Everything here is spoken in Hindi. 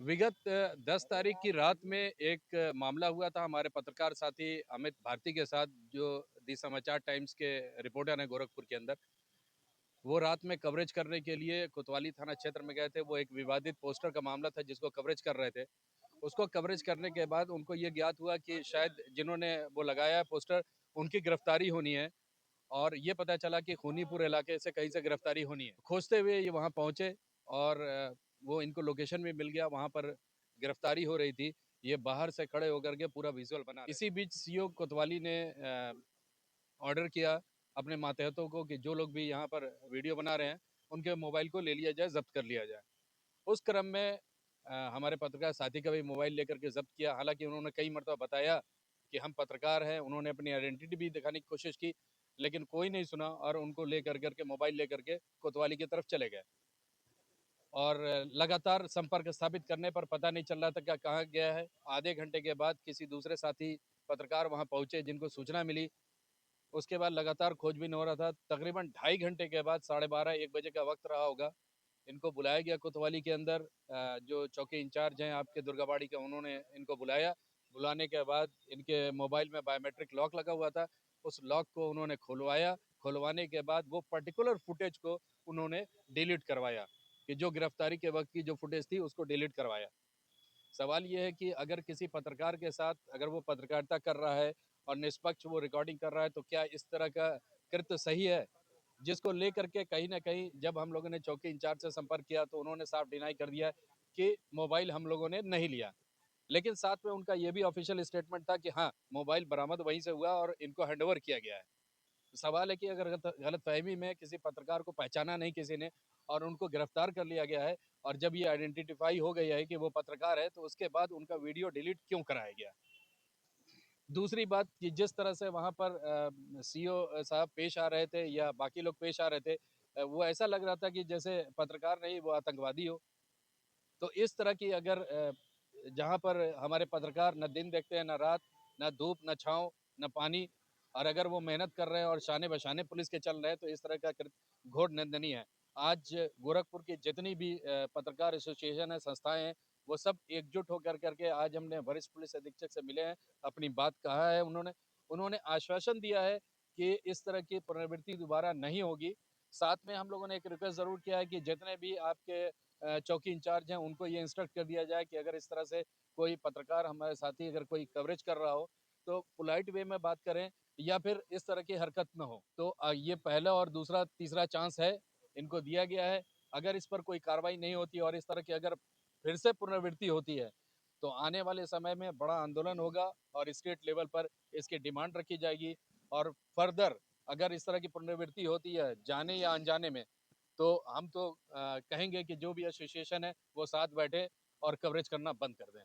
विगत 10 तारीख की रात में एक मामला हुआ था हमारे पत्रकार साथी अमित भारती के साथ, जो दी समाचार टाइम्स के रिपोर्टर हैं गोरखपुर के अंदर। वो रात में कवरेज करने के लिए कोतवाली थाना क्षेत्र में गए थे। वो एक विवादित पोस्टर का मामला था जिसको कवरेज कर रहे थे। उसको कवरेज करने के बाद उनको ये ज्ञात हुआ कि शायद जिन्होंने वो लगाया है पोस्टर, उनकी गिरफ्तारी होनी है। और ये पता चला कि खूनीपुर इलाके से कहीं से गिरफ्तारी होनी है। खोजते हुए ये वहाँ पहुँचे और वो इनको लोकेशन भी मिल गया, वहाँ पर गिरफ्तारी हो रही थी। ये बाहर से खड़े होकर के पूरा विजुअल बना रहे थे। इसी बीच सीओ कोतवाली ने ऑर्डर किया अपने मातहतों को कि जो लोग भी यहाँ पर वीडियो बना रहे हैं, उनके मोबाइल को ले लिया जाए, ज़ब्त कर लिया जाए। उस क्रम में हमारे पत्रकार साथी का भी मोबाइल लेकर के ज़ब्त किया। हालाँकि उन्होंने कई मर्तबा बताया कि हम पत्रकार हैं, उन्होंने अपनी आइडेंटिटी भी दिखाने की कोशिश की, लेकिन कोई नहीं सुना और उनको लेकर के मोबाइल लेकर के कोतवाली की तरफ चले गए। और लगातार संपर्क स्थापित करने पर पता नहीं चल रहा था कि कहाँ गया है। आधे घंटे के बाद किसी दूसरे साथी पत्रकार वहाँ पहुँचे जिनको सूचना मिली। उसके बाद लगातार खोजबीन हो रहा था। तकरीबन ढाई घंटे के बाद 12:30-1 बजे का वक़्त रहा होगा। इनको बुलाया गया कोतवाली के अंदर। जो चौकी इंचार्ज हैं आपके दुर्गाबाड़ी के, उन्होंने इनको बुलाया। बुलाने के बाद इनके मोबाइल में बायोमेट्रिक लॉक लगा हुआ था। उस लॉक को उन्होंने खुलवाया। खुलवाने के बाद वो पर्टिकुलर फुटेज को उन्होंने डिलीट करवाया कि जो गिरफ्तारी के वक़्त की जो फुटेज थी उसको डिलीट करवाया। सवाल ये है कि अगर किसी पत्रकार के साथ अगर वो पत्रकारिता कर रहा है और निष्पक्ष वो रिकॉर्डिंग कर रहा है, तो क्या इस तरह का कृत्य सही है? जिसको लेकर के कहीं न कहीं जब हम लोगों ने चौकी इंचार्ज से संपर्क किया तो उन्होंने साफ डिनाई कर दिया कि मोबाइल हम लोगों ने नहीं लिया। लेकिन साथ में उनका ये भी ऑफिशियल स्टेटमेंट था कि हाँ, मोबाइल बरामद वहीं से हुआ और इनको हैंडओवर किया गया है। सवाल है कि अगर गलतफ़हमी में किसी पत्रकार को पहचाना नहीं किसी ने और उनको गिरफ्तार कर लिया गया है और जब ये आइडेंटिफ़ाई हो गया है कि वो पत्रकार है, तो उसके बाद उनका वीडियो डिलीट क्यों कराया गया? दूसरी बात कि जिस तरह से वहाँ पर सीओ साहब पेश आ रहे थे या बाकी लोग पेश आ रहे थे, वो ऐसा लग रहा था कि जैसे पत्रकार नहीं, वो आतंकवादी हो। तो इस तरह की अगर जहाँ पर हमारे पत्रकार ना दिन देखते हैं, ना रात, ना धूप, ना छाँव, ना पानी, और अगर वो मेहनत कर रहे हैं और शान-ए-बशान पुलिस के चल रहे हैं, तो इस तरह का कृत्य घोर निंदनीय है। आज गोरखपुर की जितनी भी पत्रकार एसोसिएशन है, संस्थाएँ हैं, वो सब एकजुट होकर के आज हमने वरिष्ठ पुलिस अधीक्षक से मिले हैं, अपनी बात कहा है उन्होंने। उन्होंने आश्वासन दिया है कि इस तरह की पुनरावृत्ति दोबारा नहीं होगी। साथ में हम लोगों ने एक रिक्वेस्ट ज़रूर किया है कि जितने भी आपके चौकी इंचार्ज हैं, उनको ये इंस्ट्रक्ट कर दिया जाए कि अगर इस तरह से कोई पत्रकार हमारे साथी अगर कोई कवरेज कर रहा हो, तो पोलाइट वे में बात करें या फिर इस तरह की हरकत ना हो। तो ये पहला और दूसरा तीसरा चांस है, इनको दिया गया है। अगर इस पर कोई कार्रवाई नहीं होती और इस तरह की अगर फिर से पुनरावृत्ति होती है, तो आने वाले समय में बड़ा आंदोलन होगा और स्टेट लेवल पर इसकी डिमांड रखी जाएगी। और फर्दर अगर इस तरह की पुनरावृत्ति होती है, जाने या अनजाने में, तो हम तो कहेंगे कि जो भी एसोसिएशन है वो साथ बैठे और कवरेज करना बंद कर दें।